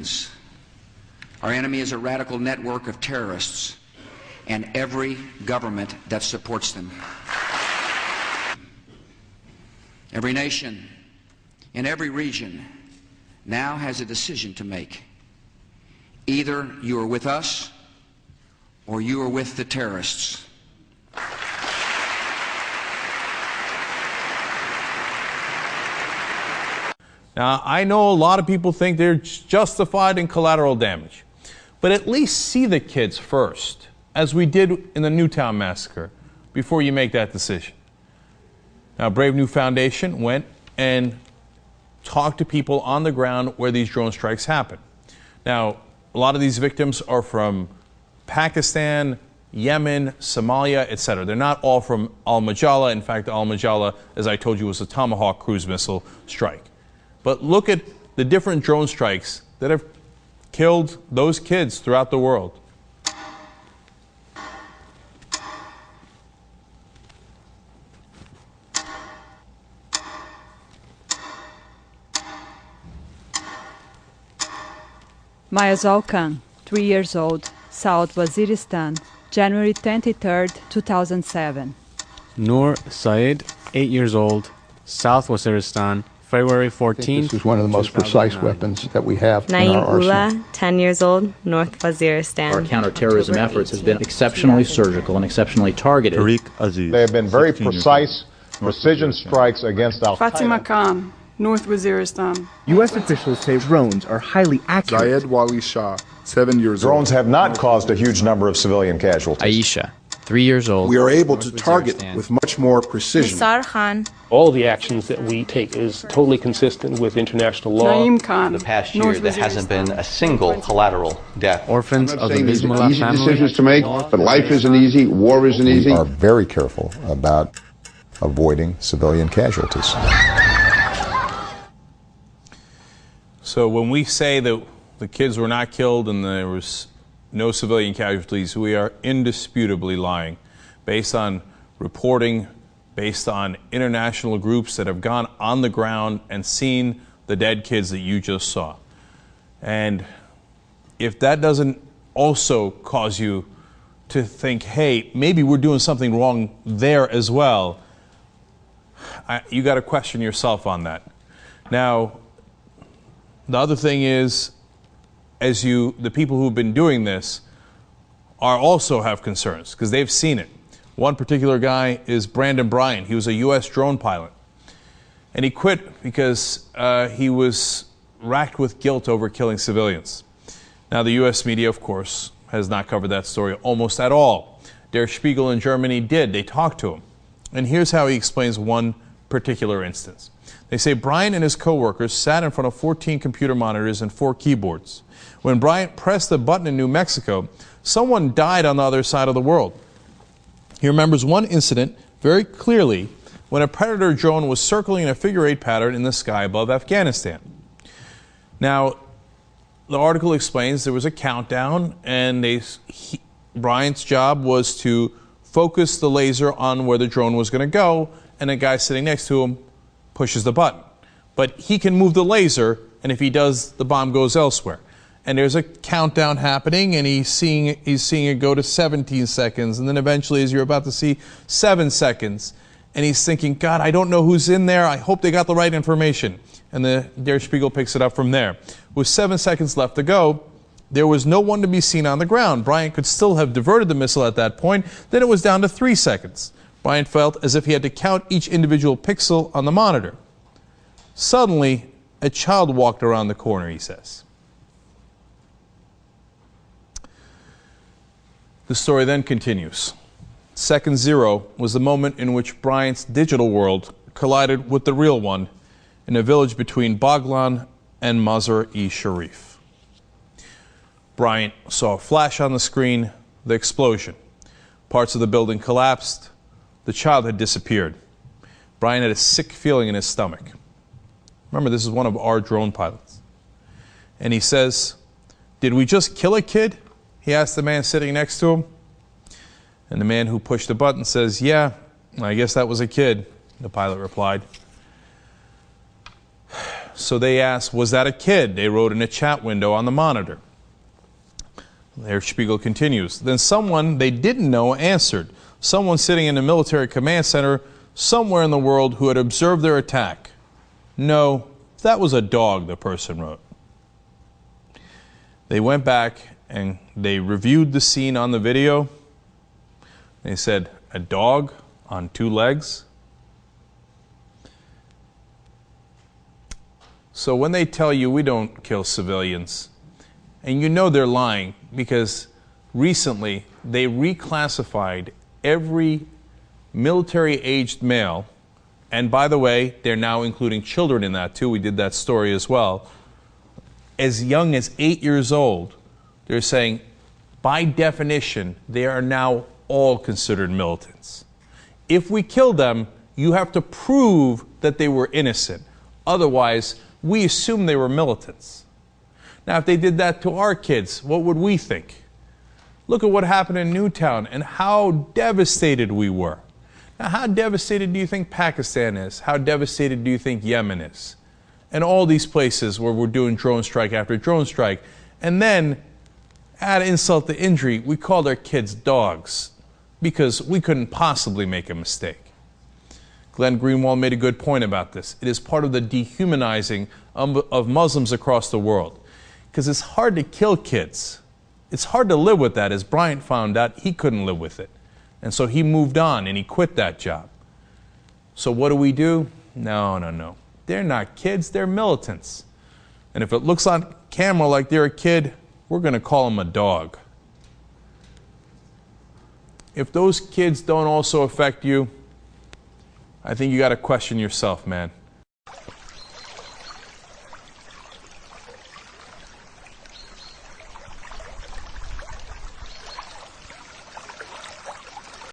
civilians. Our enemy is a radical network of terrorists and every government that supports them. Every nation in every region now has a decision to make. Either you are with us or you are with the terrorists. Now, I know a lot of people think they're justified in collateral damage, but at least see the kids first, as we did in the Newtown massacre, before you make that decision. Now, Brave New Foundation went and talked to people on the ground where these drone strikes happen. Now, a lot of these victims are from Pakistan, Yemen, Somalia, etc. They're not all from Al-Majala. In fact, Al-Majala, as I told you, was a Tomahawk cruise missile strike. But look at the different drone strikes that have killed those kids throughout the world. Mayazal Khan, 3 years old, South Waziristan, January 23, 2007. Noor Saeed, 8 years old, South Waziristan, February 14, This is one of the most precise weapons that we have in our arsenal. Naeem Ullah, 10 years old, North Waziristan. Our counterterrorism efforts have been exceptionally surgical and exceptionally targeted. They have been very precise, precision strikes against Al-Qaeda. Fatima Khan, North Waziristan. U.S. officials say drones are highly accurate. Zayed Wali Shah, 7 years old. Drones have not caused a huge number of civilian casualties. Aisha, 3 years old. We are able to target with much more precision. Nisar Khan. All the actions that we take is totally consistent with international law. Naeem Khan, the past year, there hasn't been a single collateral death. Orphans of the These are Bismillah easy family. decisions to make, but life isn't easy, war isn't easy. We are very careful about avoiding civilian casualties. So when we say that the kids were not killed and there was no civilian casualties, we are indisputably lying, based on reporting, based on international groups that have gone on the ground and seen the dead kids that you just saw. And if that doesn't also cause you to think, hey, maybe we're doing something wrong there as well, you got to question yourself on that. Now, the other thing is, the people who've been doing this also have concerns because they've seen it. One particular guy is Brandon Bryant. He was a U.S. drone pilot. And he quit because he was racked with guilt over killing civilians. Now, the U.S. media, of course, has not covered that story almost at all. Der Spiegel in Germany did. They talked to him. And here's how he explains one particular instance. They say Bryant and his co-workers sat in front of 14 computer monitors and 4 keyboards. When Bryant pressed the button in New Mexico, someone died on the other side of the world. He remembers one incident very clearly when a Predator drone was circling in a figure-8 pattern in the sky above Afghanistan. Now, the article explains there was a countdown, and Bryant's job was to focus the laser on where the drone was going to go, and the guy sitting next to him pushes the button. But he can move the laser, and if he does, the bomb goes elsewhere. And there's a countdown happening, and he's seeing it go to 17 seconds, and then eventually, as you're about to see, 7 seconds. And he's thinking, God, I don't know who's in there. I hope they got the right information. And the Der Spiegel picks it up from there. With 7 seconds left to go, there was no one to be seen on the ground. Bryant could still have diverted the missile at that point. Then it was down to 3 seconds. Bryant felt as if he had to count each individual pixel on the monitor. Suddenly, a child walked around the corner, he says. The story then continues. Second 0 was the moment in which Bryant's digital world collided with the real one in a village between Baghlan and Mazar-e-Sharif. Bryant saw a flash on the screen, the explosion. Parts of the building collapsed. The child had disappeared. Bryant had a sick feeling in his stomach. Remember, this is one of our drone pilots. And he says, "Did we just kill a kid?" He asked the man sitting next to him. And the man who pushed the button says, "Yeah, I guess that was a kid," the pilot replied. So they asked, was that a kid? They wrote in a chat window on the monitor. Herr Spiegel continues. Then someone they didn't know answered. Someone sitting in a military command center somewhere in the world who had observed their attack. No, that was a dog, the person wrote. They went back and they reviewed the scene on the video. They said, a dog on 2 legs? So when they tell you we don't kill civilians, and you know they're lying, because recently they reclassified every military-aged male, and by the way, they're now including children in that too, we did that story as well, as young as 8 years old. They're saying, by definition, they are now all considered militants. If we kill them, you have to prove that they were innocent. Otherwise, we assume they were militants. Now, if they did that to our kids, what would we think? Look at what happened in Newtown and how devastated we were. Now, how devastated do you think Pakistan is? How devastated do you think Yemen is? And all these places where we're doing drone strike after drone strike. And then, add insult to injury, we called our kids dogs because we couldn't possibly make a mistake. Glenn Greenwald made a good point about this. It is part of the dehumanizing of Muslims across the world. Because it's hard to kill kids. It's hard to live with that. As Bryant found out, he couldn't live with it. And so he moved on and he quit that job. So what do? No. They're not kids, they're militants. And if it looks on camera like they're a kid, we're going to call them a dog. If those kids don't also affect you, I think you got to question yourself, man.